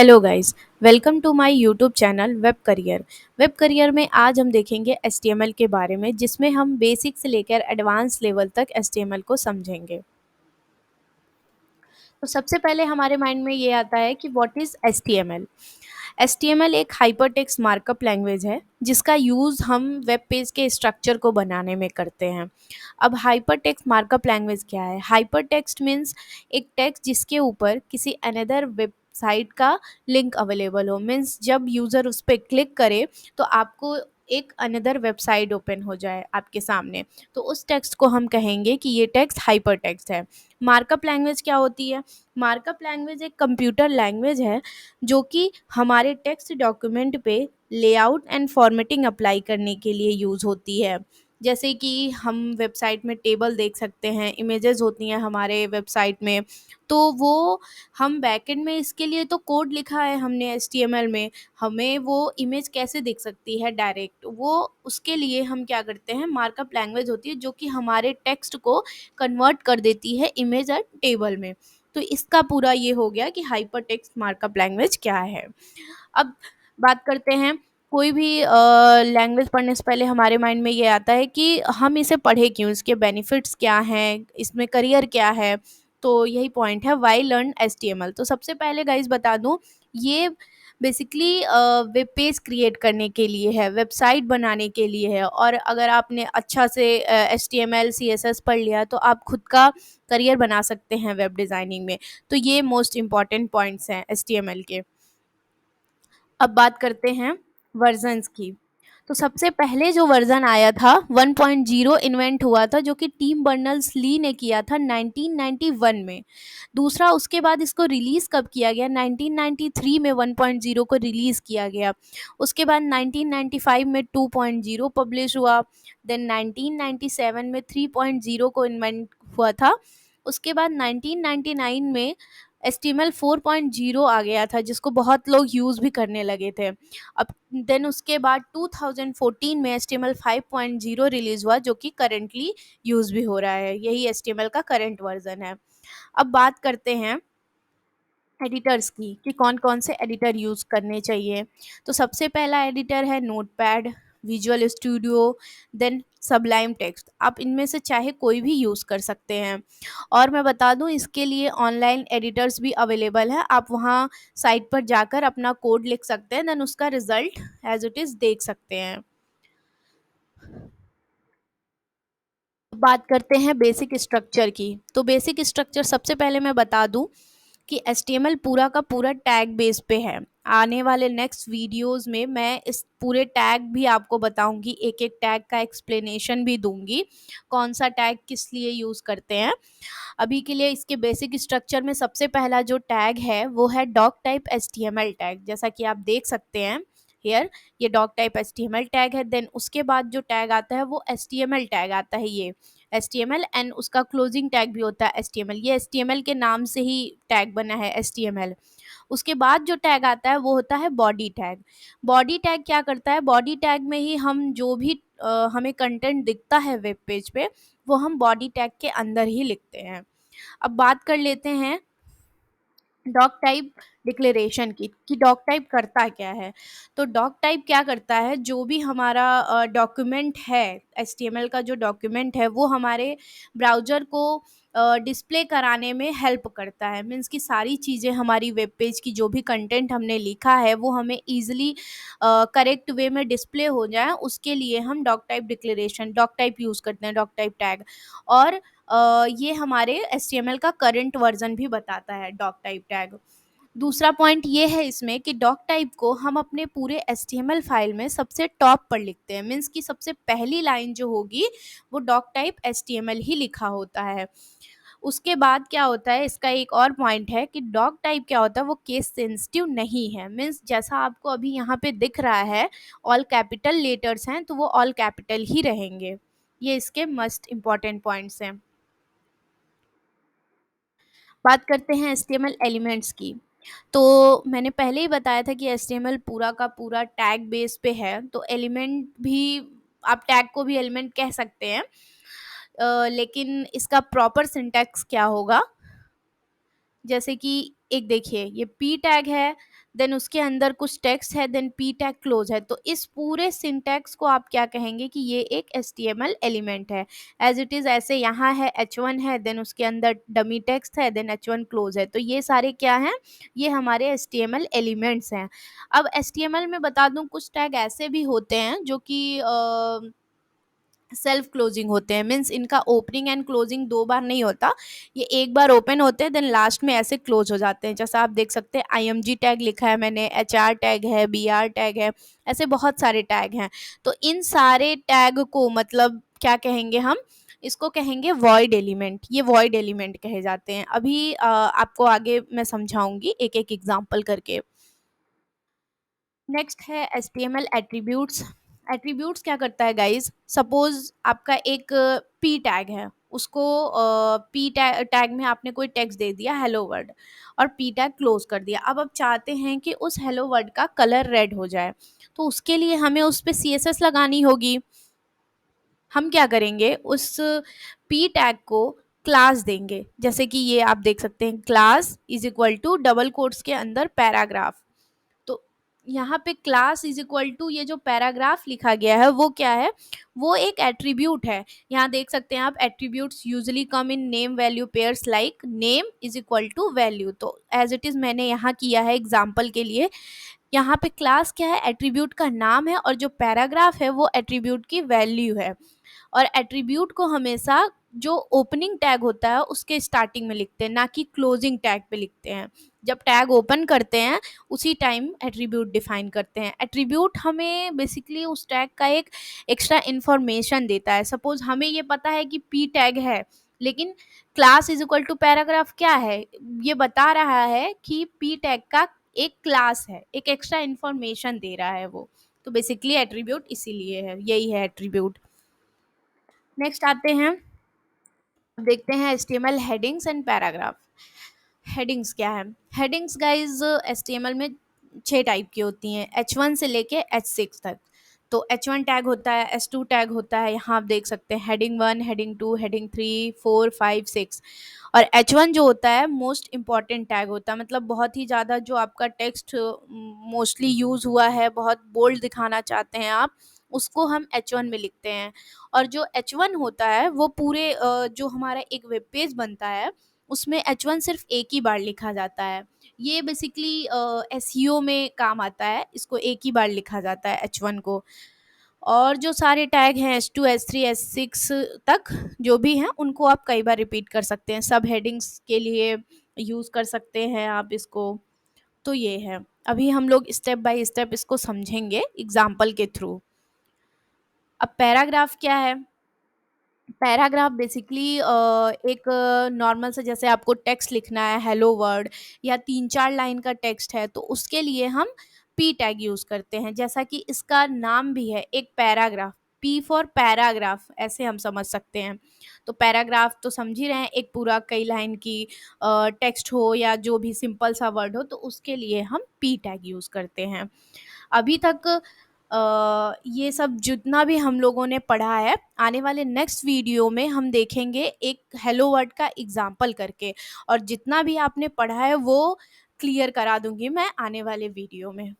Hello guys. Welcome to my YouTube channel web career में आज हम देखेंगे एचटीएमएल के बारे में, जिसमें हम बेसिक से लेकर एडवांस लेवल तक एचटीएमएल को समझेंगे। तो सबसे पहले हमारे माइंड में ये आता है कि व्हाट इज़ एचटीएमएल। एचटीएमएल एक हाइपरटेक्स्ट मार्कअप लैंग्वेज है जिसका यूज़ हम वेब पेज के स्ट्रक्चर को बनाने में करते हैं। अब हाइपरटेक्स्ट मार्कअप लैंग्वेज क्या है? हाइपरटेक्स्ट मीन्स एक टेक्स्ट जिसके ऊपर किसी अनदर वेबसाइट का लिंक अवेलेबल हो। मीन्स जब यूज़र उस पर क्लिक करे तो आपको एक अनदर वेबसाइट ओपन हो जाए आपके सामने, तो उस टेक्स्ट को हम कहेंगे कि ये टेक्स्ट हाइपर टेक्स्ट है। मार्कअप लैंग्वेज क्या होती है? मार्कअप लैंग्वेज एक कंप्यूटर लैंग्वेज है जो कि हमारे टेक्स्ट डॉक्यूमेंट पे लेआउट एंड फॉर्मेटिंग अप्लाई करने के लिए यूज़ होती है। जैसे कि हम वेबसाइट में टेबल देख सकते हैं, इमेजेस होती हैं हमारे वेबसाइट में, तो वो हम बैकएंड में इसके लिए तो कोड लिखा है हमने एचटीएमएल में। हमें वो इमेज कैसे दिख सकती है डायरेक्ट, वो उसके लिए हम क्या करते हैं, मार्कअप लैंग्वेज होती है जो कि हमारे टेक्स्ट को कन्वर्ट कर देती है इमेज एंड टेबल में। तो इसका पूरा ये हो गया कि हाइपर टेक्स्ट मार्कअप लैंग्वेज क्या है। अब बात करते हैं, कोई भी लैंग्वेज पढ़ने से पहले हमारे माइंड में ये आता है कि हम इसे पढ़े क्यों, इसके बेनिफिट्स क्या हैं, इसमें करियर क्या है। तो यही पॉइंट है वाई लर्न एचटीएमएल। तो सबसे पहले गाइज बता दूं, ये बेसिकली वेब पेज क्रिएट करने के लिए है, वेबसाइट बनाने के लिए है। और अगर आपने अच्छा से एचटीएमएल सीएसएस पढ़ लिया तो आप खुद का करियर बना सकते हैं वेब डिज़ाइनिंग में। तो ये मोस्ट इम्पॉर्टेंट पॉइंट्स हैं एचटीएमएल के। अब बात करते हैं वर्जन्स की। तो सबसे पहले जो वर्जन आया था 1.0 इन्वेंट हुआ था, जो कि टिम बर्नर्स ली ने किया था 1991 में। दूसरा, उसके बाद इसको रिलीज़ कब किया गया? 1993 में 1.0 को रिलीज़ किया गया। उसके बाद 1995 में 2.0 पब्लिश हुआ। देन 1997 में 3.0 को इन्वेंट हुआ था। उसके बाद 1999 में एचटीएमएल 4.0 आ गया था, जिसको बहुत लोग यूज़ भी करने लगे थे। अब देन उसके बाद 2014 में एचटीएमएल 5.0 रिलीज़ हुआ, जो कि करेंटली यूज़ भी हो रहा है। यही एचटीएमएल का करंट वर्जन है। अब बात करते हैं एडिटर्स की कि कौन कौन से एडिटर यूज़ करने चाहिए। तो सबसे पहला एडिटर है Notepad, Visual Studio, then Sublime Text. आप इनमें से चाहे कोई भी यूज़ कर सकते हैं। और मैं बता दूं, इसके लिए ऑनलाइन एडिटर्स भी अवेलेबल है। आप वहाँ साइट पर जाकर अपना कोड लिख सकते हैं, देन उसका रिजल्ट एज इट इज़ देख सकते हैं। बात करते हैं बेसिक स्ट्रक्चर की। तो बेसिक स्ट्रक्चर सबसे पहले मैं बता दूं कि एचटीएमएल पूरा का पूरा टैग बेस पे है। आने वाले नेक्स्ट वीडियोस में मैं इस पूरे टैग भी आपको बताऊंगी, एक एक टैग का एक्सप्लेनेशन भी दूंगी, कौन सा टैग किस लिए यूज़ करते हैं। अभी के लिए इसके बेसिक स्ट्रक्चर में सबसे पहला जो टैग है वो है डॉक टाइप एचटीएमएल टैग, जैसा कि आप देख सकते हैं हियर। ये डॉक टाइप एचटीएमएल टैग है। देन उसके बाद जो टैग आता है वो एचटीएमएल टैग आता है, ये एचटीएमएल एंड उसका क्लोजिंग टैग भी होता है एचटीएमएल। ये एचटीएमएल के नाम से ही टैग बना है एचटीएमएल। उसके बाद जो टैग आता है वो होता है बॉडी टैग। बॉडी टैग क्या करता है? बॉडी टैग में ही हम जो भी हमें कंटेंट दिखता है वेब पेज पे, वो हम बॉडी टैग के अंदर ही लिखते हैं। अब बात कर लेते हैं डॉक टाइप डिक्लेरेशन की कि डॉक टाइप करता क्या है। तो डॉक टाइप क्या करता है, जो भी हमारा डॉक्यूमेंट है, एचटीएमएल का जो डॉक्यूमेंट है वो हमारे ब्राउज़र को डिस्प्ले कराने में हेल्प करता है। मीन्स कि सारी चीज़ें, हमारी वेब पेज की जो भी कंटेंट हमने लिखा है वो हमें ईजिली करेक्ट वे में डिस्प्ले हो जाए, उसके लिए हम doc type declaration, doc type use करते हैं, डॉक टाइप टैग। और ये हमारे एचटीएमएल का करंट वर्जन भी बताता है डॉक टाइप टैग। दूसरा पॉइंट ये है इसमें कि डॉक टाइप को हम अपने पूरे एचटीएमएल फाइल में सबसे टॉप पर लिखते हैं। मीन्स कि सबसे पहली लाइन जो होगी वो डॉक टाइप एचटीएमएल ही लिखा होता है। उसके बाद क्या होता है, इसका एक और पॉइंट है कि डॉक टाइप क्या होता है, वो केस सेंसिटिव नहीं है। मीन्स जैसा आपको अभी यहाँ पे दिख रहा है, ऑल कैपिटल लेटर्स हैं तो वो ऑल कैपिटल ही रहेंगे। ये इसके मस्ट इम्पॉर्टेंट पॉइंट्स हैं। बात करते हैं एचटीएमएल एलिमेंट्स की। तो मैंने पहले ही बताया था कि एचटीएमएल पूरा का पूरा टैग बेस पे है, तो एलिमेंट भी, आप टैग को भी एलिमेंट कह सकते हैं। लेकिन इसका प्रॉपर सिंटैक्स क्या होगा, जैसे कि एक देखिए, ये पी टैग है, देन उसके अंदर कुछ टेक्स्ट है, देन पी टैग क्लोज है। तो इस पूरे सिंटैक्स को आप क्या कहेंगे कि ये एक HTML एलिमेंट है। एज इट इज ऐसे यहाँ है H1 है, देन उसके अंदर डमी टेक्स्ट है, देन H1 क्लोज है। तो ये सारे क्या हैं, ये हमारे HTML एलिमेंट्स हैं। अब HTML में बता दूं कुछ टैग ऐसे भी होते हैं जो कि सेल्फ क्लोजिंग होते हैं, मीन्स इनका ओपनिंग एंड क्लोजिंग दो बार नहीं होता, ये एक बार ओपन होते हैं देन लास्ट में ऐसे क्लोज हो जाते हैं। जैसा आप देख सकते हैं IMG टैग लिखा है मैंने, HR टैग है, BR टैग है, ऐसे बहुत सारे टैग हैं। तो इन सारे टैग को मतलब क्या कहेंगे हम, इसको कहेंगे वॉइड एलिमेंट, ये वॉइड एलिमेंट कहे जाते हैं। अभी आपको आगे मैं समझाऊंगी एक एक एग्जांपल करके। नेक्स्ट है HTML एट्रीब्यूट्स। एट्रीब्यूट्स क्या करता है गाइज, सपोज आपका एक पी टैग है, उसको पी टैग में आपने कोई टेक्स्ट दे दिया हेलो वर्ड, और पी टैग क्लोज कर दिया। अब आप चाहते हैं कि उस हेलो वर्ड का कलर रेड हो जाए, तो उसके लिए हमें उस पर CSS लगानी होगी। हम क्या करेंगे, उस पी टैग को क्लास देंगे, जैसे कि ये आप देख सकते हैं, class is equal to double quotes के अंदर पैराग्राफ। तो यहाँ पे क्लास इज इक्वल टू ये जो पैराग्राफ लिखा गया है वो क्या है, वो एक एट्रीब्यूट है। यहाँ देख सकते हैं आप, attributes usually come in name value pairs like name is equal to value. So as it is मैंने यहाँ किया है एग्जाम्पल के लिए। यहाँ पे क्लास क्या है, एट्रीब्यूट का नाम है, और जो पैराग्राफ है वो एट्रीब्यूट की वैल्यू है। और एट्रीब्यूट को हमेशा जो ओपनिंग टैग होता है उसके स्टार्टिंग में लिखते हैं, ना कि क्लोजिंग टैग पे लिखते हैं। जब टैग ओपन करते हैं उसी टाइम एट्रीब्यूट डिफाइन करते हैं। एट्रीब्यूट हमें बेसिकली उस टैग का एक एक्स्ट्रा इंफॉर्मेशन देता है। सपोज हमें ये पता है कि पी टैग है, लेकिन class is equal to paragraph क्या है, ये बता रहा है कि पी टैग का एक क्लास है, एक एक्स्ट्रा इंफॉर्मेशन दे रहा है वो। तो बेसिकली एट्रीब्यूट इसीलिए है, यही है एट्रीब्यूट। नेक्स्ट आते हैं, देखते हैं HTML headings and paragraph. Headings क्या है, हेडिंग्स गाइज HTML में 6 टाइप की होती हैं, H1 से लेके H6 तक। तो H1 टैग होता है, H2 टैग होता है, यहाँ आप देख सकते हैं हेडिंग 1, हेडिंग 2, हेडिंग 3, 4, 5, 6। और H1 जो होता है मोस्ट इम्पॉर्टेंट टैग होता है, मतलब बहुत ही ज़्यादा जो आपका टेक्स्ट मोस्टली यूज़ हुआ है, बहुत बोल्ड दिखाना चाहते हैं आप, उसको हम H1 में लिखते हैं। और जो H1 होता है वो पूरे जो हमारा एक वेब पेज बनता है उसमें H1 सिर्फ एक ही बार लिखा जाता है। ये बेसिकली SEO में काम आता है, इसको एक ही बार लिखा जाता है H1 को। और जो सारे टैग हैं H2, H3, H6 तक जो भी हैं उनको आप कई बार रिपीट कर सकते हैं, सब हेडिंग्स के लिए यूज़ कर सकते हैं आप इसको। तो ये है, अभी हम लोग स्टेप बाय स्टेप इसको समझेंगे एग्जाम्पल के थ्रू। अब पैराग्राफ क्या है, पैराग्राफ बेसिकली एक नॉर्मल से, जैसे आपको टेक्स्ट लिखना है हेलो वर्ड या 3-4 लाइन का टेक्स्ट है, तो उसके लिए हम पी टैग यूज़ करते हैं। जैसा कि इसका नाम भी है एक पैराग्राफ, पी फॉर पैराग्राफ ऐसे हम समझ सकते हैं। तो पैराग्राफ तो समझ ही रहे हैं, एक पूरा कई लाइन की टेक्स्ट हो या जो भी सिंपल सा वर्ड हो, तो उसके लिए हम पी टैग यूज़ करते हैं। अभी तक ये सब जितना भी हम लोगों ने पढ़ा है, आने वाले नेक्स्ट वीडियो में हम देखेंगे एक हेलो वर्ड का एग्जाम्पल करके, और जितना भी आपने पढ़ा है वो क्लियर करा दूंगी मैं आने वाले वीडियो में।